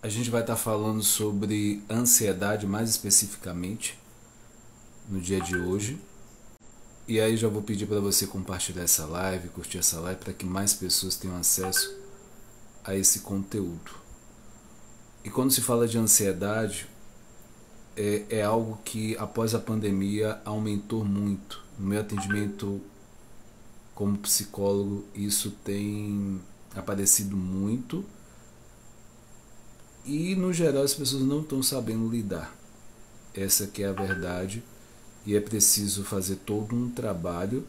A gente vai estar falando sobre ansiedade mais especificamente no dia de hoje. E aí já vou pedir para você compartilhar essa live, curtir essa live, para que mais pessoas tenham acesso a esse conteúdo. E quando se fala de ansiedade, é algo que após a pandemia aumentou muito. No meu atendimento como psicólogo, isso tem aparecido muito. E no geral as pessoas não estão sabendo lidar. Essa que é a verdade. E é preciso fazer todo um trabalho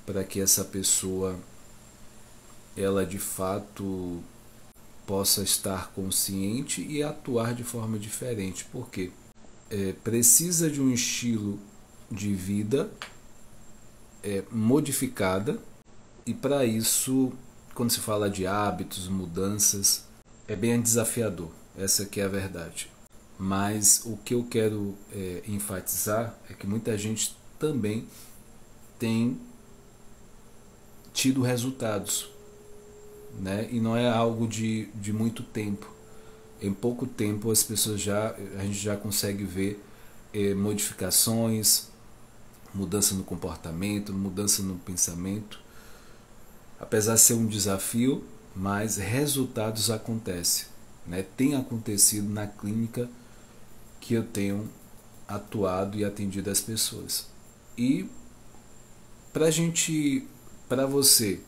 para que essa pessoa, ela de fato possa estar consciente e atuar de forma diferente. Por quê? Precisa de um estilo de vida modificada, e para isso, quando se fala de hábitos, mudanças, é bem desafiador. Essa que é a verdade. Mas o que eu quero enfatizar é que muita gente também tem tido resultados, né? E não é algo de muito tempo. Em pouco tempo a gente já consegue ver modificações, mudança no comportamento, mudança no pensamento. Apesar de ser um desafio, mas resultados acontecem, né? Tem acontecido na clínica que eu tenho atuado e atendido as pessoas. E para você,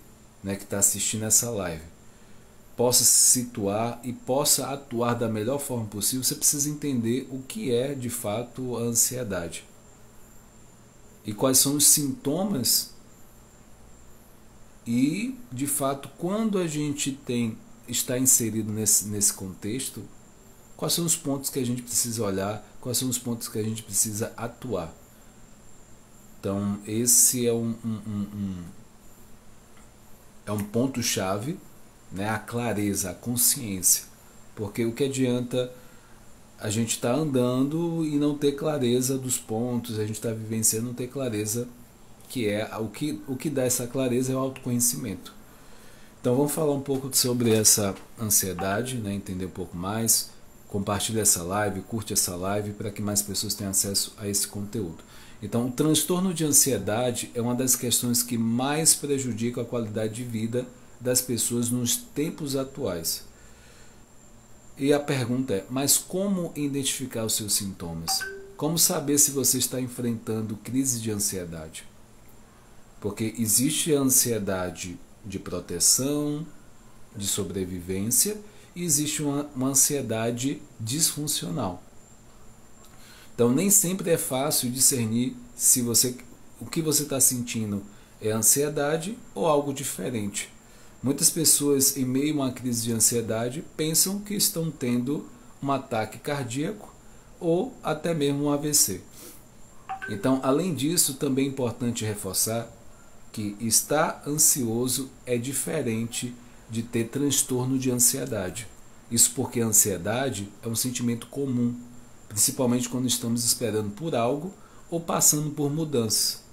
né, que está assistindo essa live, possa se situar e possa atuar da melhor forma possível, você precisa entender o que é de fato a ansiedade e quais são os sintomas. E de fato, quando a gente está inserido nesse contexto, quais são os pontos que a gente precisa olhar, quais são os pontos que a gente precisa atuar. Então esse é um ponto-chave, né? A clareza, a consciência. Porque o que adianta a gente estar andando e não ter clareza dos pontos, a gente está vivenciando, não ter clareza, que é o que dá essa clareza é o autoconhecimento. Então vamos falar um pouco sobre essa ansiedade, né? Entender um pouco mais. Compartilhe essa live, curte essa live para que mais pessoas tenham acesso a esse conteúdo. Então, o transtorno de ansiedade é uma das questões que mais prejudica a qualidade de vida das pessoas nos tempos atuais. E a pergunta é, mas como identificar os seus sintomas? Como saber se você está enfrentando crise de ansiedade? Porque existe a ansiedade de proteção, de sobrevivência, e existe uma ansiedade disfuncional. Então nem sempre é fácil discernir se o que você está sentindo é ansiedade ou algo diferente. Muitas pessoas, em meio a uma crise de ansiedade, pensam que estão tendo um ataque cardíaco ou até mesmo um AVC. Então, além disso, também é importante reforçar que estar ansioso é diferente de ter transtorno de ansiedade. Isso porque a ansiedade é um sentimento comum, principalmente quando estamos esperando por algo ou passando por mudanças.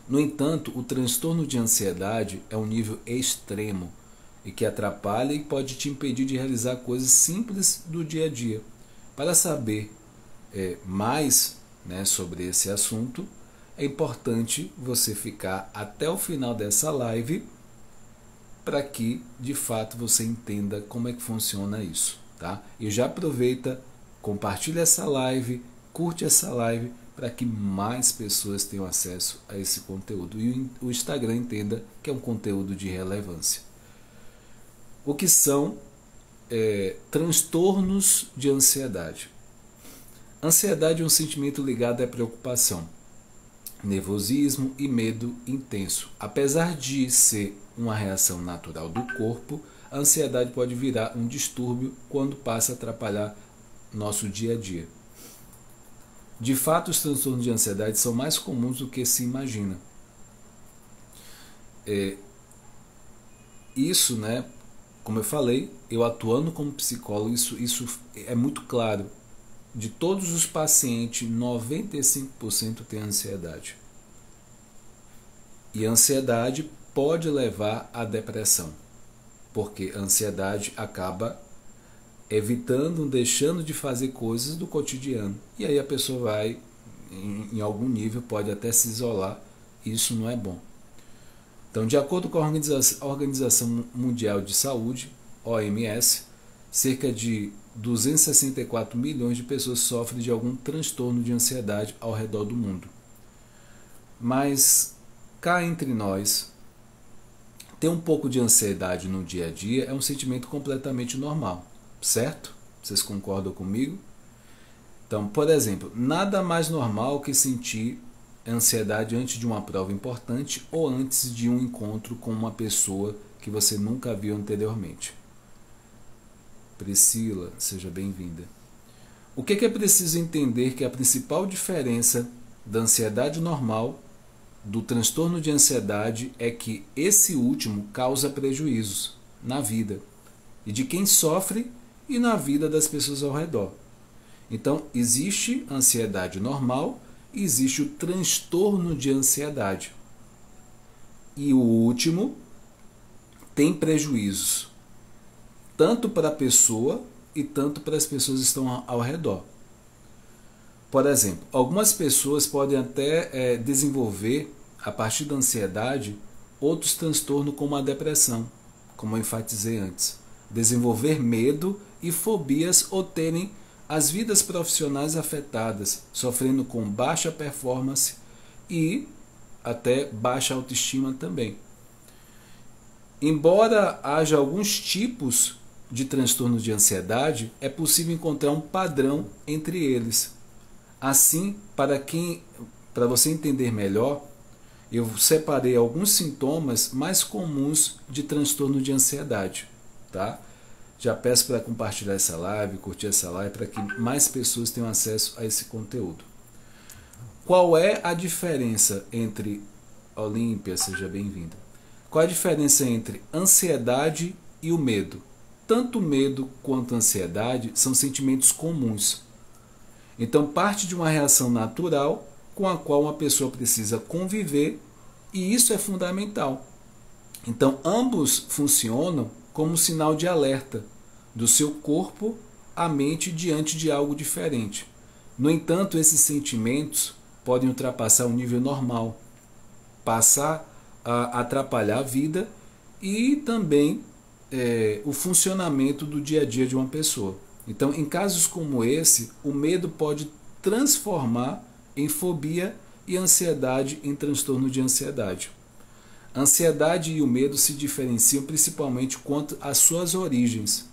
No entanto, o transtorno de ansiedade é um nível extremo e que atrapalha e pode te impedir de realizar coisas simples do dia a dia. Para saber mais, né, sobre esse assunto, é importante você ficar até o final dessa live para que, de fato, você entenda como é que funciona isso, tá? E já aproveita, compartilha essa live, curte essa live para que mais pessoas tenham acesso a esse conteúdo e o Instagram entenda que é um conteúdo de relevância. O que são transtornos de ansiedade? Ansiedade é um sentimento ligado à preocupação, nervosismo e medo intenso. Apesar de ser uma reação natural do corpo, a ansiedade pode virar um distúrbio quando passa a atrapalhar nosso dia a dia. De fato, os transtornos de ansiedade são mais comuns do que se imagina. Isso, né, como eu falei, eu atuando como psicólogo, isso é muito claro. De todos os pacientes, 95% têm ansiedade. E a ansiedade pode levar à depressão, porque a ansiedade acaba evitando, deixando de fazer coisas do cotidiano. E aí a pessoa vai, em algum nível, pode até se isolar. Isso não é bom. Então, de acordo com a Organização Mundial de Saúde, OMS, cerca de 264 milhões de pessoas sofrem de algum transtorno de ansiedade ao redor do mundo. Mas, cá entre nós, ter um pouco de ansiedade no dia a dia é um sentimento completamente normal, certo? Vocês concordam comigo? Então, por exemplo, nada mais normal que sentir ansiedade antes de uma prova importante ou antes de um encontro com uma pessoa que você nunca viu anteriormente. Priscila, seja bem-vinda. O que é preciso entender que a principal diferença da ansiedade normal do transtorno de ansiedade é que esse último causa prejuízos na vida e de quem sofre e na vida das pessoas ao redor. Então, existe a ansiedade normal e existe o transtorno de ansiedade. E o último tem prejuízos, tanto para a pessoa e tanto para as pessoas que estão ao redor. Por exemplo, algumas pessoas podem até desenvolver, a partir da ansiedade, outros transtornos como a depressão, como eu enfatizei antes. Desenvolver medo e fobias ou terem as vidas profissionais afetadas, sofrendo com baixa performance e até baixa autoestima também. Embora haja alguns tipos de transtorno de ansiedade, é possível encontrar um padrão entre eles. Assim, para você entender melhor, eu separei alguns sintomas mais comuns de transtorno de ansiedade, tá? Já peço para compartilhar essa live, curtir essa live, para que mais pessoas tenham acesso a esse conteúdo. Qual é a diferença entre... Olímpia, seja bem-vinda. Qual é a diferença entre ansiedade e o medo? Tanto o medo quanto a ansiedade são sentimentos comuns. Então, parte de uma reação natural com a qual uma pessoa precisa conviver, e isso é fundamental. Então, ambos funcionam como um sinal de alerta do seu corpo à mente diante de algo diferente. No entanto, esses sentimentos podem ultrapassar o nível normal, passar a atrapalhar a vida e também o funcionamento do dia a dia de uma pessoa. Então, em casos como esse, o medo pode transformar em fobia e ansiedade em transtorno de ansiedade. A ansiedade e o medo se diferenciam principalmente quanto às suas origens.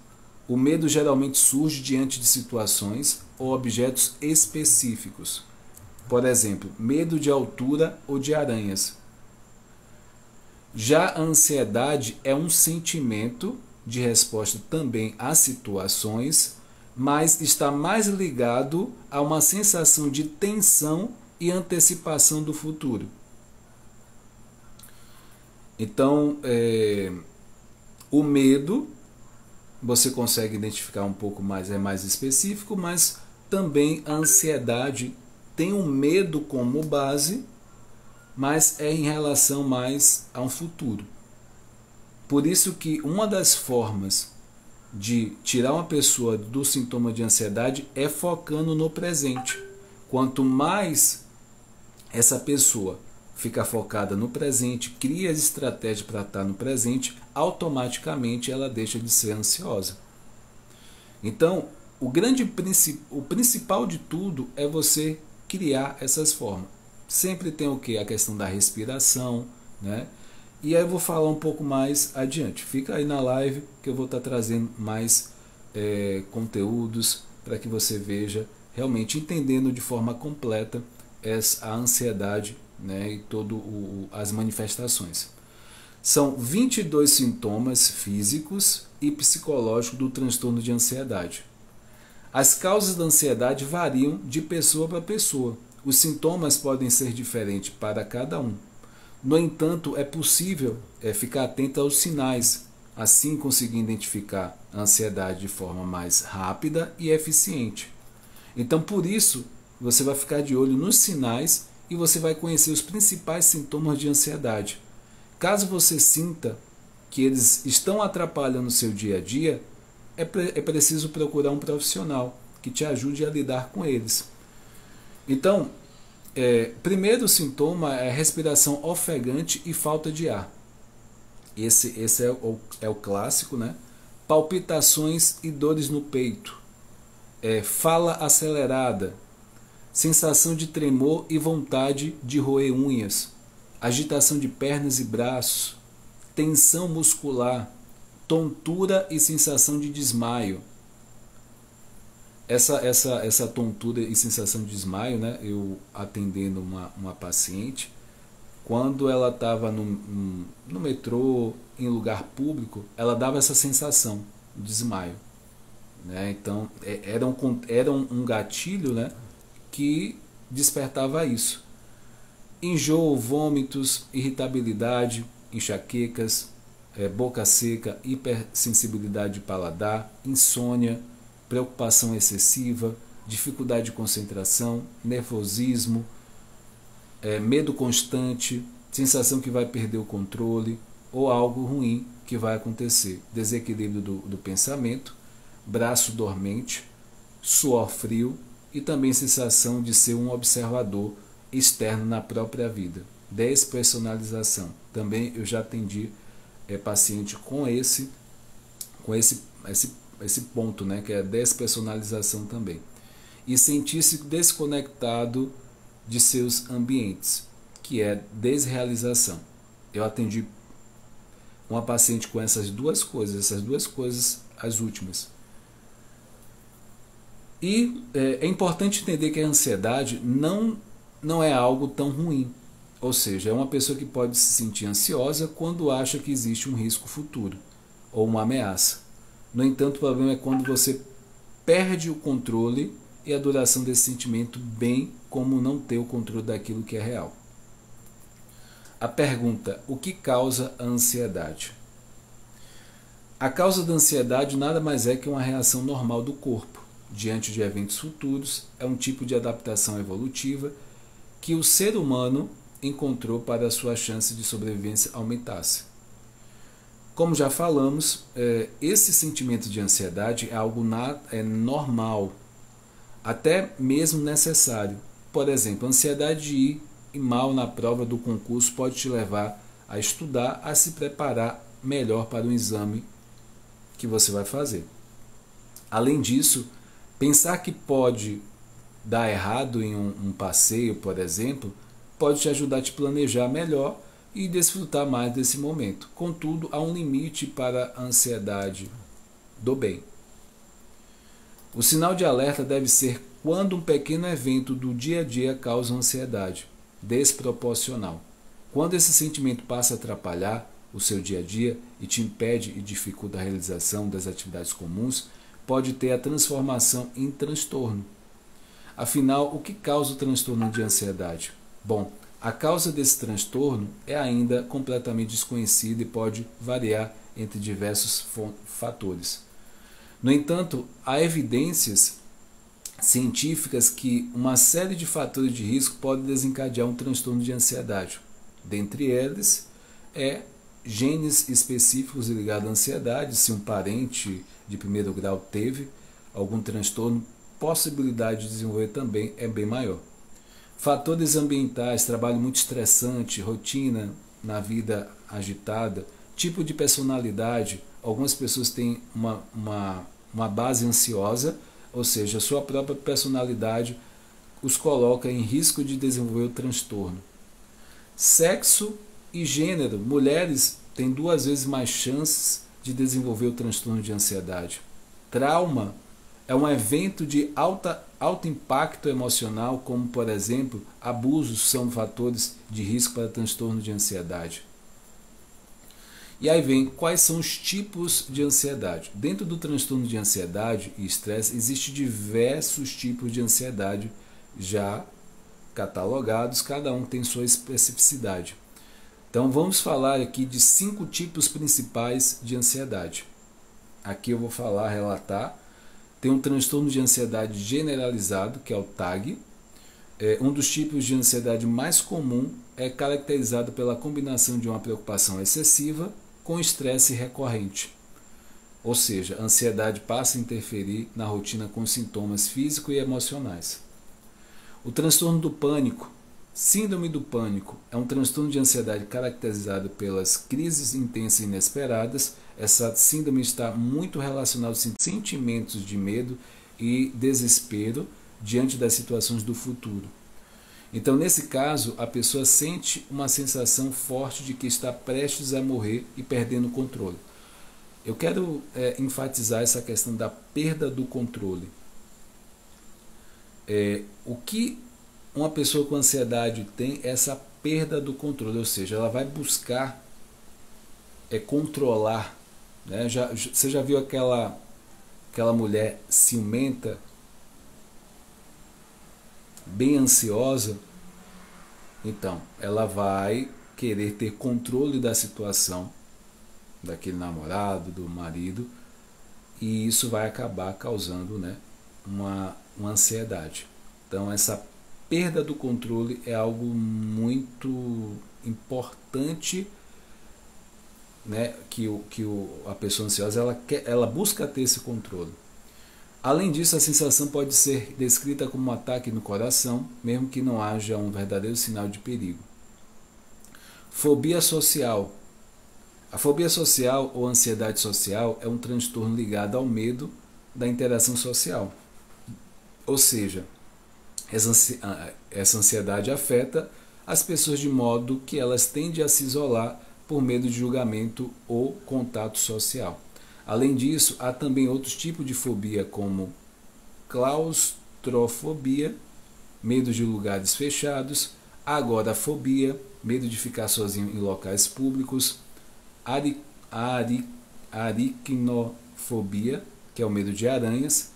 O medo geralmente surge diante de situações ou objetos específicos. Por exemplo, medo de altura ou de aranhas. Já a ansiedade é um sentimento de resposta também a situações, mas está mais ligado a uma sensação de tensão e antecipação do futuro. Então, o medo, você consegue identificar um pouco mais, é mais específico, mas também a ansiedade tem um medo como base, mas é em relação mais a um futuro. Por isso que uma das formas de tirar uma pessoa do sintoma de ansiedade é focando no presente. Quanto mais essa pessoa fica focada no presente, cria as estratégias para estar no presente, automaticamente ela deixa de ser ansiosa. Então, o principal de tudo é você criar essas formas. Sempre tem o que? A questão da respiração, né? E aí eu vou falar um pouco mais adiante. Fica aí na live que eu vou estar trazendo mais conteúdos para que você veja, realmente entendendo de forma completa a ansiedade, né, e todas as manifestações. São 22 sintomas físicos e psicológicos do transtorno de ansiedade. As causas da ansiedade variam de pessoa para pessoa. Os sintomas podem ser diferentes para cada um. No entanto, é possível ficar atento aos sinais, assim conseguir identificar a ansiedade de forma mais rápida e eficiente. Então, por isso, você vai ficar de olho nos sinais e você vai conhecer os principais sintomas de ansiedade. Caso você sinta que eles estão atrapalhando o seu dia a dia, é preciso procurar um profissional que te ajude a lidar com eles. Então, primeiro sintoma é respiração ofegante e falta de ar. Esse é o clássico, né? Palpitações e dores no peito, fala acelerada, sensação de tremor e vontade de roer unhas, agitação de pernas e braços, tensão muscular, tontura e sensação de desmaio. Essa tontura e sensação de desmaio, né? Eu atendendo uma paciente, quando ela estava no metrô, em lugar público, ela dava essa sensação de desmaio, né? Então era um gatilho, né, que despertava isso. Enjoo, vômitos, irritabilidade, enxaquecas, boca seca, hipersensibilidade de paladar, insônia, preocupação excessiva, dificuldade de concentração, nervosismo, medo constante, sensação que vai perder o controle ou algo ruim que vai acontecer, desequilíbrio do pensamento, braço dormente, suor frio e também sensação de ser um observador externo na própria vida. Despersonalização. Também eu já atendi paciente com esse ponto, né, que é a despersonalização também. E sentir-se desconectado de seus ambientes, que é desrealização. Eu atendi uma paciente com essas duas coisas as últimas. E é importante entender que a ansiedade não é algo tão ruim. Ou seja, é uma pessoa que pode se sentir ansiosa quando acha que existe um risco futuro ou uma ameaça. No entanto, o problema é quando você perde o controle e a duração desse sentimento, bem como não ter o controle daquilo que é real. A pergunta: o que causa a ansiedade? A causa da ansiedade nada mais é que uma reação normal do corpo diante de eventos futuros, é um tipo de adaptação evolutiva que o ser humano encontrou para a sua chance de sobrevivência aumentasse. Como já falamos, esse sentimento de ansiedade é algo normal, até mesmo necessário. Por exemplo, a ansiedade de ir mal na prova do concurso pode te levar a estudar, a se preparar melhor para o exame que você vai fazer. Além disso, pensar que pode dar errado em um passeio, por exemplo, pode te ajudar a te planejar melhor e desfrutar mais desse momento. Contudo, há um limite para a ansiedade do bem. O sinal de alerta deve ser quando um pequeno evento do dia a dia causa ansiedade desproporcional. Quando esse sentimento passa a atrapalhar o seu dia a dia e te impede e dificulta a realização das atividades comuns, pode ter a transformação em transtorno. Afinal, o que causa o transtorno de ansiedade? Bom, a causa desse transtorno é ainda completamente desconhecida e pode variar entre diversos fatores. No entanto, há evidências científicas que uma série de fatores de risco pode desencadear um transtorno de ansiedade. Dentre eles, genes específicos ligados à ansiedade. Se um parente de primeiro grau teve algum transtorno, possibilidade de desenvolver também é bem maior. Fatores ambientais, trabalho muito estressante, rotina na vida agitada, tipo de personalidade. Algumas pessoas têm uma base ansiosa, ou seja, a sua própria personalidade os coloca em risco de desenvolver o transtorno. Sexo e gênero. Mulheres têm 2 vezes mais chances de desenvolver o transtorno de ansiedade. Trauma é um evento de alto impacto emocional, como, por exemplo, abusos são fatores de risco para transtorno de ansiedade. E aí vem, quais são os tipos de ansiedade? Dentro do transtorno de ansiedade e estresse, existem diversos tipos de ansiedade já catalogados, cada um tem sua especificidade. Então vamos falar aqui de 5 tipos principais de ansiedade. Aqui eu vou relatar. Tem um transtorno de ansiedade generalizado, que é o TAG. Um dos tipos de ansiedade mais comum é caracterizado pela combinação de uma preocupação excessiva com estresse recorrente. Ou seja, a ansiedade passa a interferir na rotina com sintomas físicos e emocionais. O transtorno do pânico, síndrome do pânico, é um transtorno de ansiedade caracterizado pelas crises intensas e inesperadas. Essa síndrome está muito relacionada aos sentimentos de medo e desespero diante das situações do futuro. Então, nesse caso, a pessoa sente uma sensação forte de que está prestes a morrer e perdendo o controle. Eu quero enfatizar essa questão da perda do controle. O que uma pessoa com ansiedade tem é essa perda do controle, ou seja, ela vai buscar controlar. Né? Você já viu aquela mulher ciumenta, bem ansiosa? Então, ela vai querer ter controle da situação, daquele namorado, do marido, e isso vai acabar causando, né, uma ansiedade. Então, essa perda do controle é algo muito importante, né, que a pessoa ansiosa ela busca ter esse controle. Além disso, a sensação pode ser descrita como um ataque no coração, mesmo que não haja um verdadeiro sinal de perigo. Fobia social. A fobia social ou ansiedade social é um transtorno ligado ao medo da interação social. Ou seja, essa ansiedade afeta as pessoas de modo que elas tendem a se isolar por medo de julgamento ou contato social. Além disso, há também outros tipos de fobia, como claustrofobia, medo de lugares fechados, agorafobia, medo de ficar sozinho em locais públicos, aracnofobia, que é o medo de aranhas,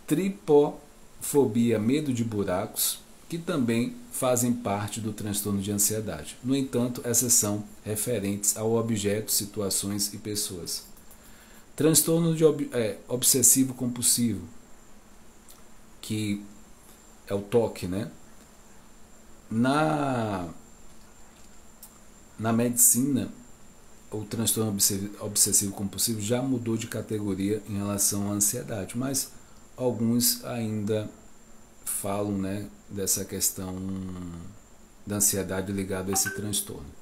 tripofobia, medo de buracos, que também fazem parte do transtorno de ansiedade. No entanto, essas são referentes ao objeto, situações e pessoas. Transtorno de obsessivo compulsivo, que é o TOC, né? Na medicina, o transtorno obsessivo compulsivo já mudou de categoria em relação à ansiedade, mas alguns ainda falam, né, dessa questão da ansiedade ligada a esse transtorno.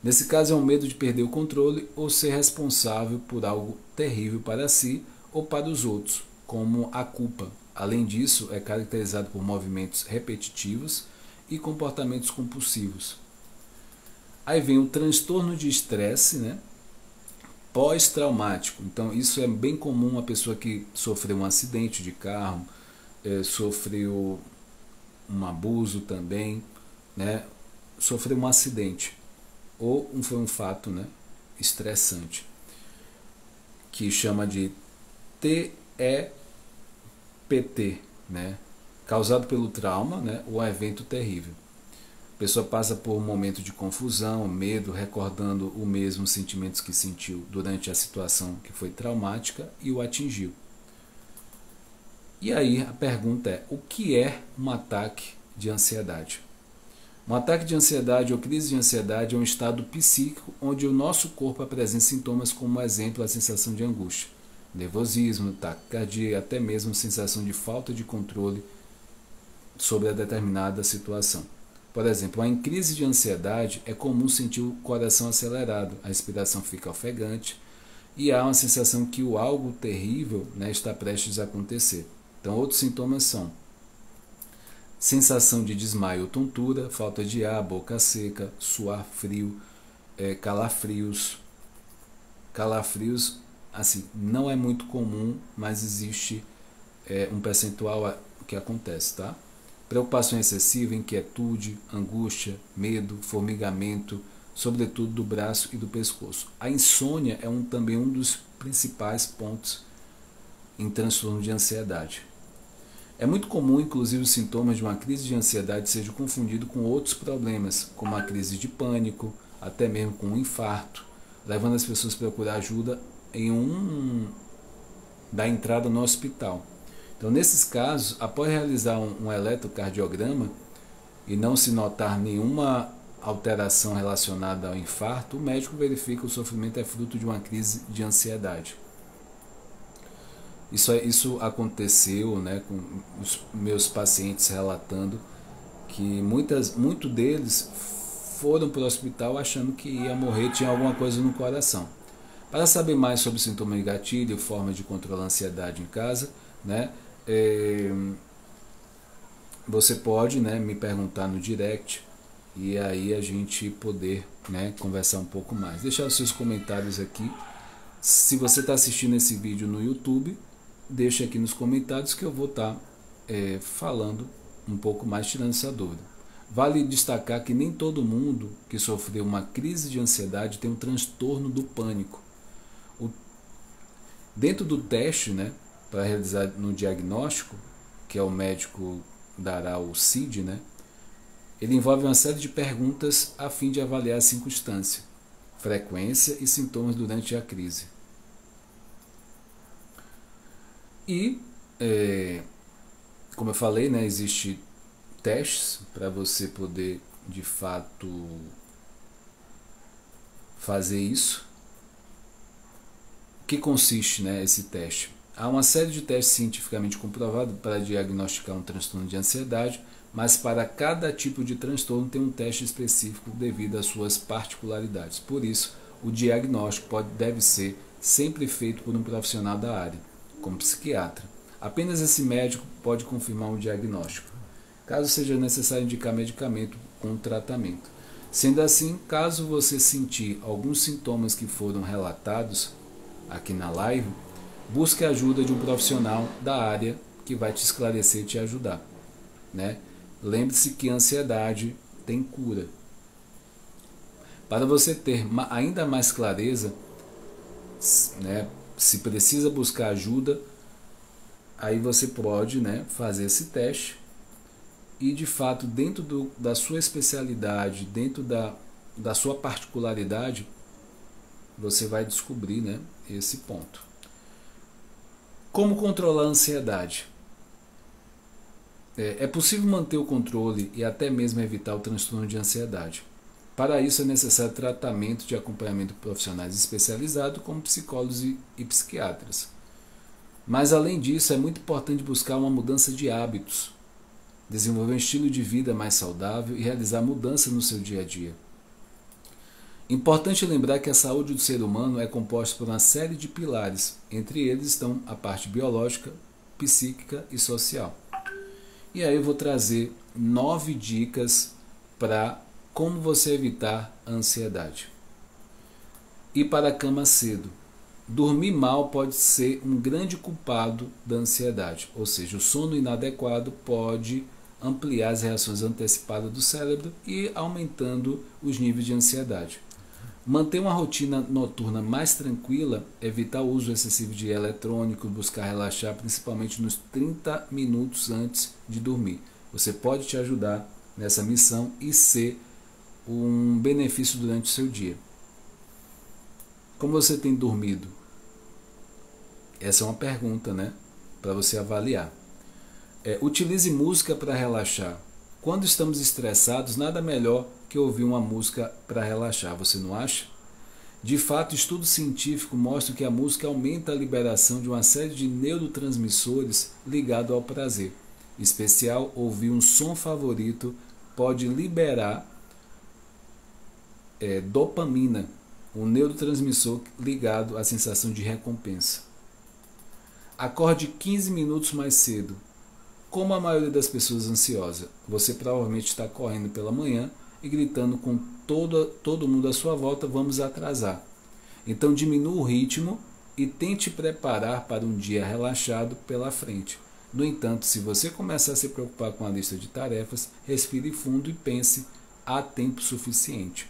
Nesse caso, é um medo de perder o controle ou ser responsável por algo terrível para si ou para os outros, como a culpa. Além disso, é caracterizado por movimentos repetitivos e comportamentos compulsivos. Aí vem o transtorno de estresse, né, pós-traumático. Então, isso é bem comum, uma pessoa que sofreu um acidente de carro, sofreu um abuso também, né, sofreu um acidente. Ou foi um fato, né, estressante, que chama de TEPT, né, causado pelo trauma, né, ou evento terrível. A pessoa passa por um momento de confusão, medo, recordando os mesmos sentimentos que sentiu durante a situação que foi traumática e o atingiu. E aí a pergunta é, o que é um ataque de ansiedade? Um ataque de ansiedade ou crise de ansiedade é um estado psíquico onde o nosso corpo apresenta sintomas como, exemplo, a sensação de angústia, nervosismo, taquicardia e até mesmo sensação de falta de controle sobre a determinada situação. Por exemplo, em crise de ansiedade é comum sentir o coração acelerado, a respiração fica ofegante e há uma sensação que o algo terrível, né, está prestes a acontecer. Então, outros sintomas são sensação de desmaio ou tontura, falta de ar, boca seca, suar frio, calafrios. Calafrios, assim, não é muito comum, mas existe um percentual que acontece, tá? Preocupação excessiva, inquietude, angústia, medo, formigamento, sobretudo do braço e do pescoço. A insônia é também um dos principais pontos em transtorno de ansiedade. É muito comum, inclusive, os sintomas de uma crise de ansiedade sejam confundidos com outros problemas, como a crise de pânico, até mesmo com um infarto, levando as pessoas a procurar ajuda da entrada no hospital. Então, nesses casos, após realizar um eletrocardiograma, e não se notar nenhuma alteração relacionada ao infarto, o médico verifica que o sofrimento é fruto de uma crise de ansiedade. Isso aconteceu, né, com os meus pacientes relatando que muito deles foram para o hospital achando que ia morrer, tinha alguma coisa no coração. Para saber mais sobre sintomas de gatilho e formas de controlar a ansiedade em casa, né, você pode, né, me perguntar no direct e aí a gente poder, né, conversar um pouco mais. Deixar os seus comentários aqui. Se você está assistindo esse vídeo no YouTube, deixa aqui nos comentários que eu vou estar falando um pouco mais, tirando essa dúvida. Vale destacar que nem todo mundo que sofreu uma crise de ansiedade tem um transtorno do pânico. Dentro do teste, né, para realizar no diagnóstico, que é o médico dará o CID, né, ele envolve uma série de perguntas a fim de avaliar a circunstância, frequência e sintomas durante a crise. E, como eu falei, né, existe testes para você poder, de fato, fazer isso. O que consiste, né, esse teste? Há uma série de testes cientificamente comprovados para diagnosticar um transtorno de ansiedade, mas para cada tipo de transtorno tem um teste específico devido às suas particularidades. Por isso, o diagnóstico deve ser sempre feito por um profissional da área, como psiquiatra. Apenas esse médico pode confirmar um diagnóstico, caso seja necessário indicar medicamento com tratamento. Sendo assim, caso você sentir alguns sintomas que foram relatados aqui na live, busque a ajuda de um profissional da área que vai te esclarecer e te ajudar, né? Lembre-se que a ansiedade tem cura. Para você ter ainda mais clareza, né, se precisa buscar ajuda, aí você pode, né, fazer esse teste e, de fato, dentro da sua especialidade, dentro da sua particularidade, você vai descobrir, né, esse ponto. Como controlar a ansiedade? É possível manter o controle e até mesmo evitar o transtorno de ansiedade. Para isso é necessário tratamento de acompanhamento de profissionais especializados como psicólogos e psiquiatras. Mas além disso é muito importante buscar uma mudança de hábitos, desenvolver um estilo de vida mais saudável e realizar mudanças no seu dia a dia. Importante lembrar que a saúde do ser humano é composta por uma série de pilares, entre eles estão a parte biológica, psíquica e social. E aí eu vou trazer 9 dicas para como você evitar a ansiedade. Ir para a cama cedo. Dormir mal pode ser um grande culpado da ansiedade, ou seja, o sono inadequado pode ampliar as reações antecipadas do cérebro e aumentando os níveis de ansiedade. Manter uma rotina noturna mais tranquila, evitar o uso excessivo de eletrônicos, buscar relaxar principalmente nos 30 minutos antes de dormir. Você pode te ajudar nessa missão e ser um benefício durante o seu dia. Como você tem dormido? Essa é uma pergunta, né, para você avaliar. Utilize música para relaxar. Quando estamos estressados, nada melhor que ouvir uma música para relaxar, você não acha? De fato, estudos científicos mostram que a música aumenta a liberação de uma série de neurotransmissores ligados ao prazer. Em especial, ouvir um som favorito pode liberar dopamina, um neurotransmissor ligado à sensação de recompensa. Acorde 15 minutos mais cedo. Como a maioria das pessoas ansiosas, você provavelmente está correndo pela manhã e gritando com todo mundo à sua volta, vamos atrasar. Então diminua o ritmo e tente preparar para um dia relaxado pela frente. No entanto, se você começar a se preocupar com a lista de tarefas, respire fundo e pense, há tempo suficiente.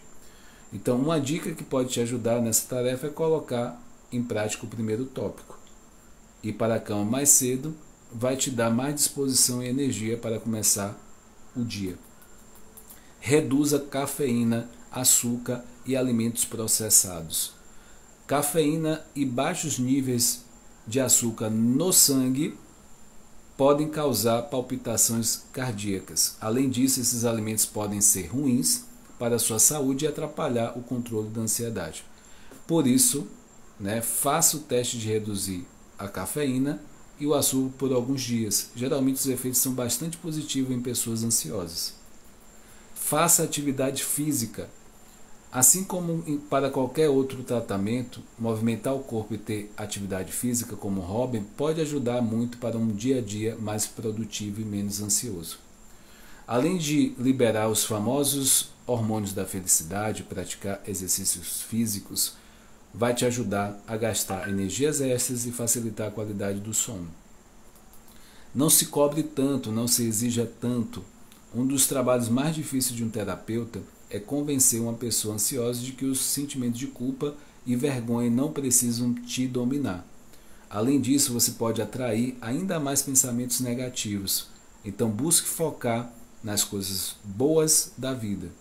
Então uma dica que pode te ajudar nessa tarefa é colocar em prática o primeiro tópico. Ir para a cama mais cedo vai te dar mais disposição e energia para começar o dia. Reduza cafeína, açúcar e alimentos processados. Cafeína e baixos níveis de açúcar no sangue podem causar palpitações cardíacas. Além disso, esses alimentos podem ser ruins para a sua saúde e atrapalhar o controle da ansiedade. Por isso, faça o teste de reduzir a cafeína e o açúcar por alguns dias. Geralmente os efeitos são bastante positivos em pessoas ansiosas. Faça atividade física. Assim como para qualquer outro tratamento, movimentar o corpo e ter atividade física como hobby pode ajudar muito para um dia a dia mais produtivo e menos ansioso. Além de liberar os famosos hormônios da felicidade, praticar exercícios físicos vai te ajudar a gastar energias extras e facilitar a qualidade do sono. Não se cobre tanto, não se exija tanto. Um dos trabalhos mais difíceis de um terapeuta é convencer uma pessoa ansiosa de que os sentimentos de culpa e vergonha não precisam te dominar. Além disso, você pode atrair ainda mais pensamentos negativos. Então busque focar nas coisas boas da vida.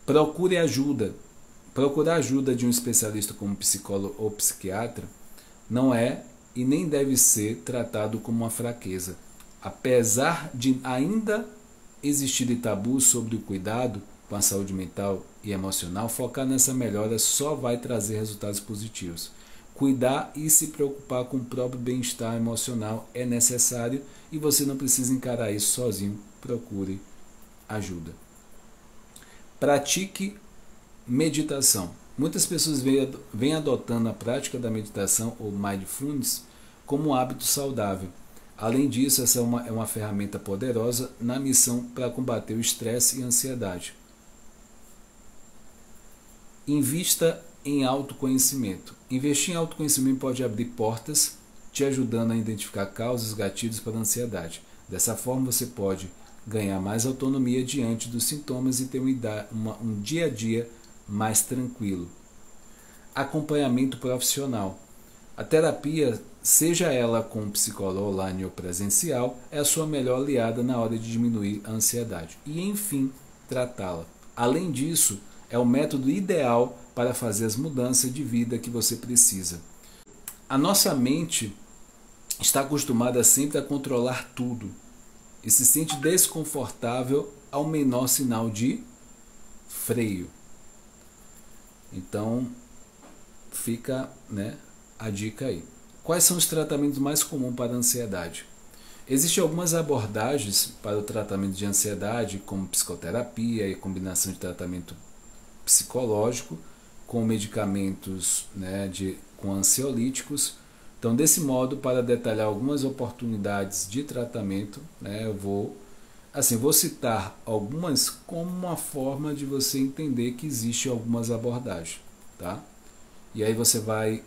Procure ajuda. Procurar ajuda de um especialista como psicólogo ou psiquiatra não é e nem deve ser tratado como uma fraqueza. Apesar de ainda existir tabus sobre o cuidado com a saúde mental e emocional, focar nessa melhora só vai trazer resultados positivos. Cuidar e se preocupar com o próprio bem-estar emocional é necessário e você não precisa encarar isso sozinho. Procure ajuda. Pratique meditação. Muitas pessoas vêm adotando a prática da meditação ou mindfulness como um hábito saudável. Além disso, essa é uma ferramenta poderosa na missão para combater o estresse e a ansiedade. Invista em autoconhecimento. Investir em autoconhecimento pode abrir portas, te ajudando a identificar causas, gatilhos para a ansiedade. Dessa forma, você pode ganhar mais autonomia diante dos sintomas e ter um dia a dia mais tranquilo. Acompanhamento profissional. A terapia, seja ela com psicólogo online ou presencial, é a sua melhor aliada na hora de diminuir a ansiedade e, enfim, tratá-la. Além disso, é o método ideal para fazer as mudanças de vida que você precisa. A nossa mente está acostumada sempre a controlar tudo e se sente desconfortável ao menor sinal de freio. Então, fica a dica aí. Quais são os tratamentos mais comuns para a ansiedade? Existem algumas abordagens para o tratamento de ansiedade, como psicoterapia e combinação de tratamento psicológico com medicamentos com ansiolíticos. Então, desse modo, para detalhar algumas oportunidades de tratamento, eu vou citar algumas como uma forma de você entender que existe algumas abordagens, tá? E aí você vai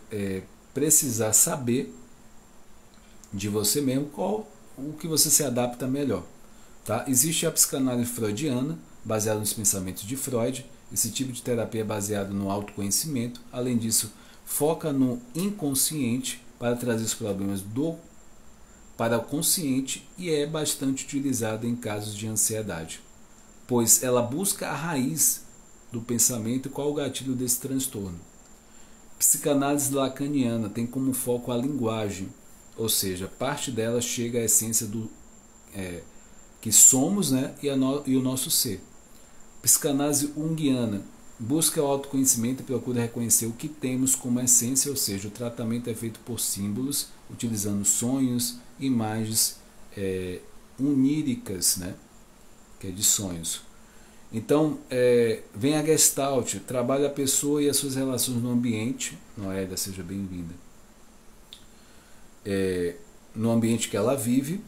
precisar saber de você mesmo qual o que você se adapta melhor, tá? Existe a psicanálise freudiana, baseada nos pensamentos de Freud. Esse tipo de terapia é baseado no autoconhecimento. Além disso, foca no inconsciente para trazer os problemas para o consciente e é bastante utilizada em casos de ansiedade, pois ela busca a raiz do pensamento e qual o gatilho desse transtorno. Psicanálise lacaniana tem como foco a linguagem, ou seja, parte dela chega à essência do que somos, e o nosso ser. Psicanálise junguiana busca o autoconhecimento e procura reconhecer o que temos como essência, ou seja, o tratamento é feito por símbolos, utilizando sonhos, imagens oníricas, que é de sonhos. Então, vem a Gestalt, trabalha a pessoa e as suas relações no ambiente. Noélia, seja bem-vinda. No ambiente que ela vive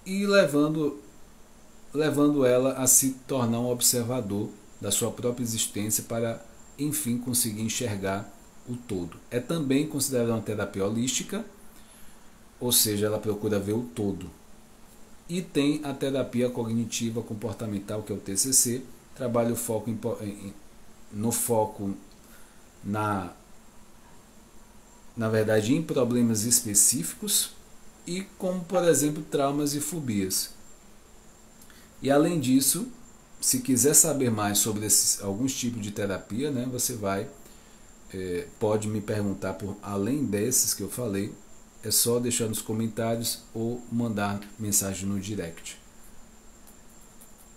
e levando ela a se tornar um observador da sua própria existência para, enfim, conseguir enxergar o todo. É também considerada uma terapia holística, ou seja, ela procura ver o todo. E tem a terapia cognitiva comportamental, que é o TCC, trabalha o foco na verdade, em problemas específicos e como, por exemplo, traumas e fobias. E além disso, se quiser saber mais sobre alguns tipos de terapia, você pode me perguntar além desses que eu falei, é só deixar nos comentários ou mandar mensagem no direct.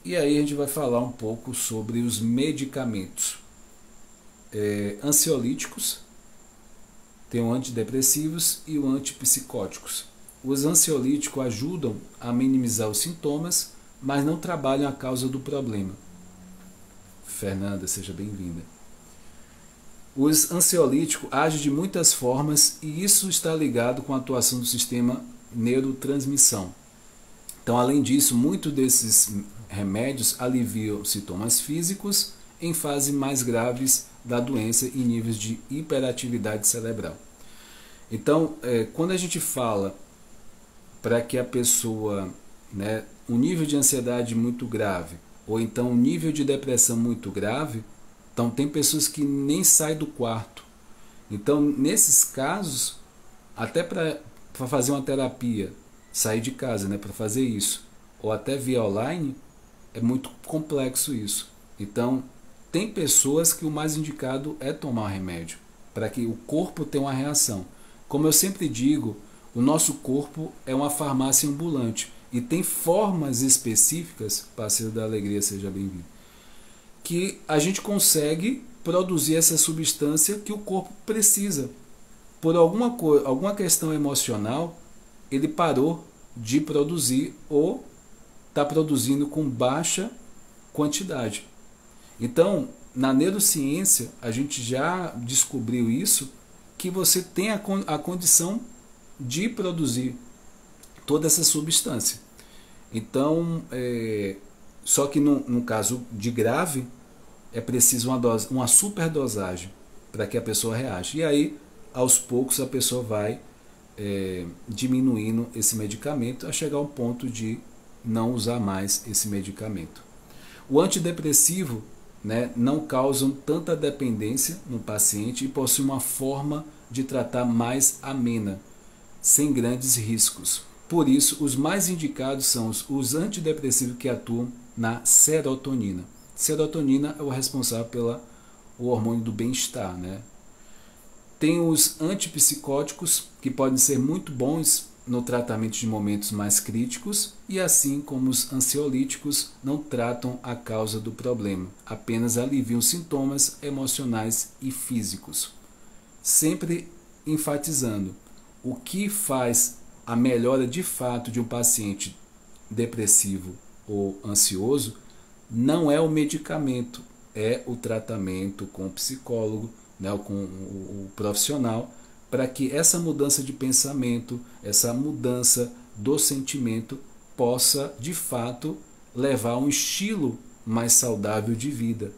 E aí a gente vai falar um pouco sobre os medicamentos. Ansiolíticos, tem os antidepressivos e os antipsicóticos. Os ansiolíticos ajudam a minimizar os sintomas, mas não trabalham a causa do problema. Fernanda, seja bem-vinda. Os ansiolíticos agem de muitas formas e isso está ligado com a atuação do sistema neurotransmissão. Então, além disso, muitos desses remédios aliviam sintomas físicos em fases mais graves da doença e níveis de hiperatividade cerebral. Então, quando a gente fala para que a pessoa, um nível de ansiedade muito grave, ou então um nível de depressão muito grave, então tem pessoas que nem saem do quarto. Então, nesses casos, até para fazer uma terapia, sair de casa, para fazer isso, ou até via online, é muito complexo isso. Então, tem pessoas que o mais indicado é tomar remédio, para que o corpo tenha uma reação. Como eu sempre digo, o nosso corpo é uma farmácia ambulante e tem formas específicas, parceiro da alegria, seja bem-vindo, que a gente consegue produzir essa substância que o corpo precisa. Por alguma questão emocional, ele parou de produzir ou está produzindo com baixa quantidade. Então, na neurociência, a gente já descobriu isso, que você tem a condição de produzir toda essa substância. Então, só que no caso de grave, é preciso uma superdosagem para que a pessoa reaja. E aí, aos poucos, a pessoa vai diminuindo esse medicamento a chegar ao ponto de não usar mais esse medicamento. O antidepressivo não causam tanta dependência no paciente e possui uma forma de tratar mais amena, sem grandes riscos. Por isso, os mais indicados são os antidepressivos que atuam na serotonina. Serotonina é o responsável pelo hormônio do bem-estar. Tem os antipsicóticos, que podem ser muito bons no tratamento de momentos mais críticos, e assim como os ansiolíticos não tratam a causa do problema, apenas aliviam sintomas emocionais e físicos. Sempre enfatizando, o que faz a melhora de fato de um paciente depressivo ou ansioso não é o medicamento, é o tratamento com o psicólogo, com o profissional, para que essa mudança de pensamento, essa mudança do sentimento possa de fato levar a um estilo mais saudável de vida,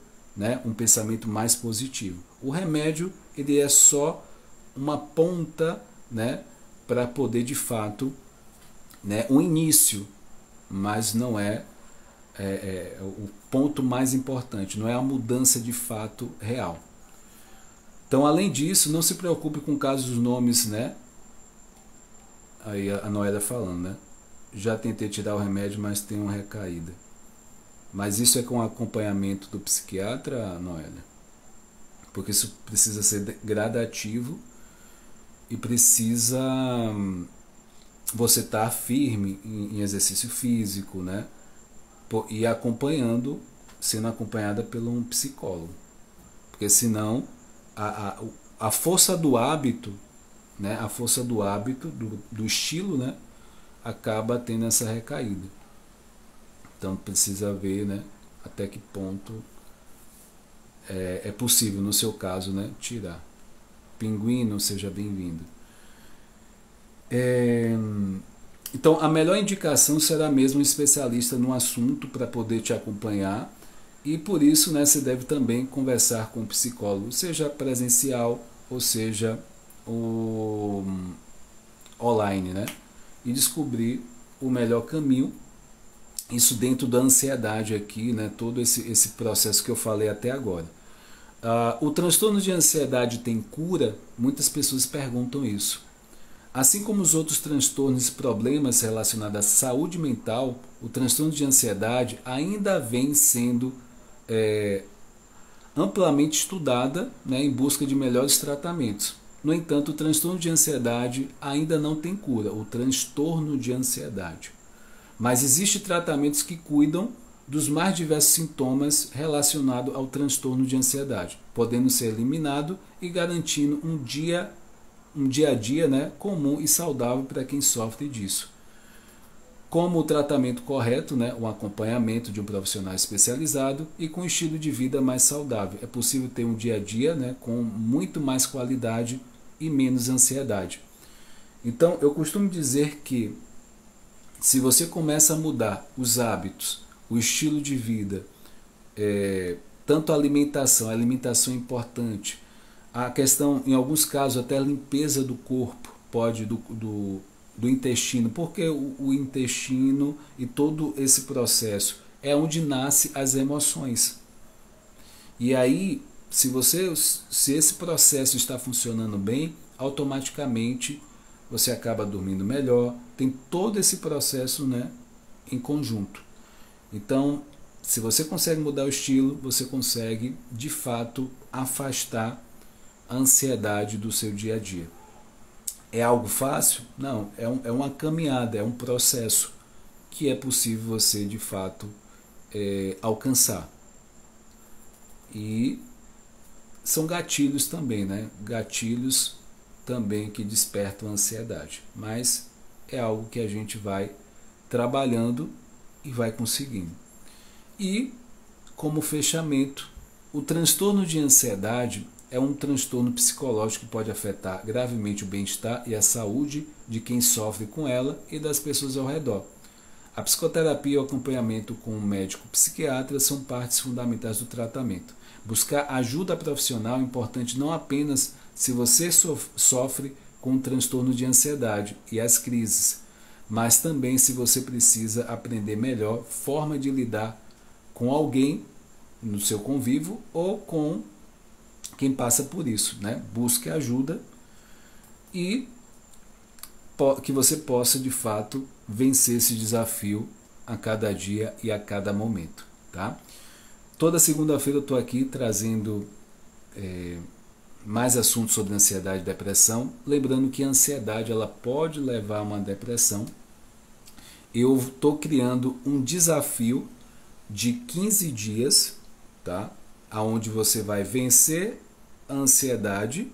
um pensamento mais positivo. O remédio, ele é só uma ponta, para poder de fato, um início, mas não é o ponto mais importante, não é a mudança de fato real. Então, além disso, não se preocupe com casos dos nomes, Aí a Noélia falando, Já tentei tirar o remédio, mas tem uma recaída. Mas isso é com acompanhamento do psiquiatra, Noélia? Porque isso precisa ser gradativo e precisa você estar firme em exercício físico, E acompanhando, sendo acompanhada por um psicólogo. Porque senão a força do hábito, a força do hábito, do estilo, acaba tendo essa recaída. Então precisa ver, até que ponto é possível, no seu caso, tirar. Pinguino, seja bem-vindo. Então a melhor indicação será mesmo um especialista no assunto para poder te acompanhar. E por isso, você deve também conversar com o psicólogo, seja presencial ou seja online, E descobrir o melhor caminho. Isso dentro da ansiedade aqui, todo esse processo que eu falei até agora. O transtorno de ansiedade tem cura? Muitas pessoas perguntam isso. Assim como os outros transtornos e problemas relacionados à saúde mental, o transtorno de ansiedade ainda vem sendo amplamente estudada, em busca de melhores tratamentos. No entanto, o transtorno de ansiedade ainda não tem cura, o transtorno de ansiedade. Mas existem tratamentos que cuidam dos mais diversos sintomas relacionados ao transtorno de ansiedade, podendo ser eliminado e garantindo um dia a dia, né, comum e saudável para quem sofre disso. Como o tratamento correto, né, o acompanhamento de um profissional especializado e com um estilo de vida mais saudável. É possível ter um dia a dia, né, com muito mais qualidade e menos ansiedade. Então, eu costumo dizer que se você começa a mudar os hábitos, o estilo de vida, tanto a alimentação é importante, a questão, em alguns casos, até a limpeza do corpo, pode do intestino, porque o intestino e todo esse processo é onde nascem as emoções. E aí, se esse processo está funcionando bem, automaticamente você acaba dormindo melhor, tem todo esse processo, né, em conjunto. Então, se você consegue mudar o estilo, você consegue, de fato, afastar a ansiedade do seu dia a dia. É algo fácil? Não, é uma caminhada, é um processo que é possível você, de fato, alcançar. E são gatilhos também, né? Gatilhos também que despertam a ansiedade. Mas é algo que a gente vai trabalhando e vai conseguindo. E, como fechamento, o transtorno de ansiedade é um transtorno psicológico que pode afetar gravemente o bem-estar e a saúde de quem sofre com ela e das pessoas ao redor. A psicoterapia e o acompanhamento com um médico psiquiatra são partes fundamentais do tratamento. Buscar ajuda profissional é importante não apenas se você sofre com um transtorno de ansiedade e as crises, mas também se você precisa aprender melhor forma de lidar com alguém no seu convívio ou com quem passa por isso, né? Busque ajuda e que você possa, de fato, vencer esse desafio a cada dia e a cada momento, tá? Toda segunda-feira eu estou aqui trazendo mais assuntos sobre ansiedade e depressão. Lembrando que a ansiedade ela pode levar a uma depressão. Eu estou criando um desafio de 15 dias, tá? Onde você vai vencer a ansiedade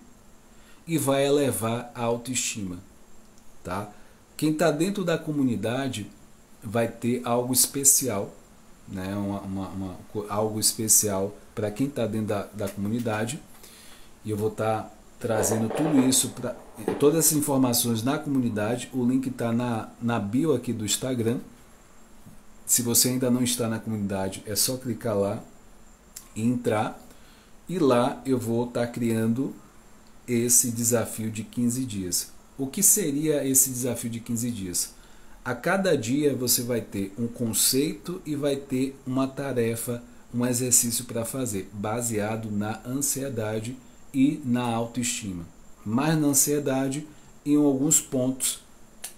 e vai elevar a autoestima, tá? Quem está dentro da comunidade vai ter algo especial, né? Algo especial para quem está dentro da comunidade, e eu vou estar trazendo tudo isso, todas essas informações na comunidade. O link está na bio aqui do Instagram. Se você ainda não está na comunidade, é só clicar lá e entrar. E lá eu vou estar criando esse desafio de 15 dias. O que seria esse desafio de 15 dias? A cada dia você vai ter um conceito e vai ter uma tarefa, um exercício para fazer, baseado na ansiedade e na autoestima. Mais na ansiedade e em alguns pontos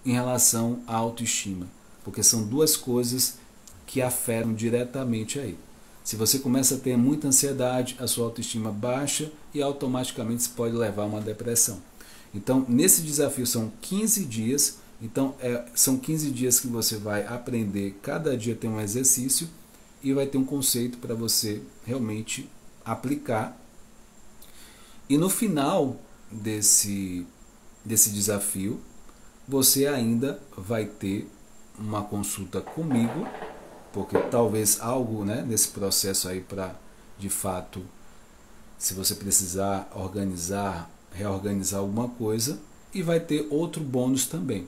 em relação à autoestima, porque são duas coisas que afetam diretamente aí. Se você começa a ter muita ansiedade, a sua autoestima baixa e automaticamente isso pode levar a uma depressão. Então, nesse desafio são 15 dias. Então, são 15 dias que você vai aprender, cada dia tem um exercício e vai ter um conceito para você realmente aplicar. E no final desse desafio, você ainda vai ter uma consulta comigo, porque talvez algo, né, nesse processo aí para, de fato, se você precisar reorganizar alguma coisa, e vai ter outro bônus também,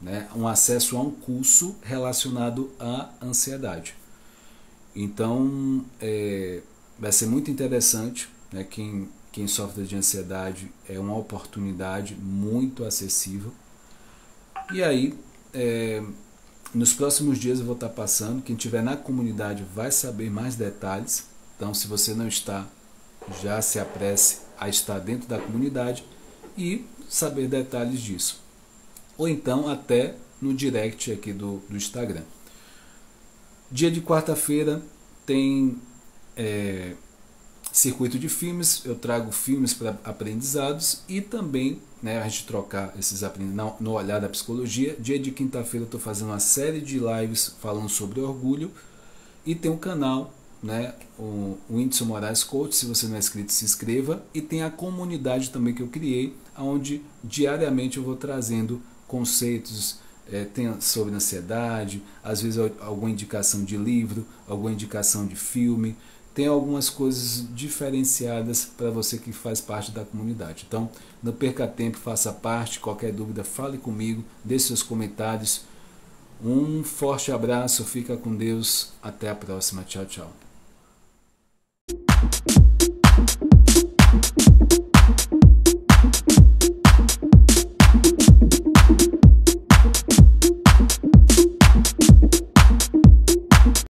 né, um acesso a um curso relacionado à ansiedade. Então, vai ser muito interessante, né, quem sofre de ansiedade é uma oportunidade muito acessível. E aí, nos próximos dias eu vou estar passando. Quem estiver na comunidade vai saber mais detalhes. Então, se você não está, já se apresse a estar dentro da comunidade e saber detalhes disso. Ou então até no direct aqui do Instagram. Dia de quarta-feira tem circuito de filmes, eu trago filmes para aprendizados e também, né, a gente trocar esses aprendizados no olhar da psicologia. Dia de quinta-feira eu estou fazendo uma série de lives falando sobre orgulho e tem um canal, né, o Whindersson Moraes Coach. Se você não é inscrito, se inscreva. E tem a comunidade também que eu criei, onde diariamente eu vou trazendo conceitos, tem sobre ansiedade, às vezes alguma indicação de livro, alguma indicação de filme, tem algumas coisas diferenciadas para você que faz parte da comunidade. Então, não perca tempo, faça parte. Qualquer dúvida, fale comigo, deixe seus comentários. Um forte abraço, fica com Deus, até a próxima, tchau, tchau.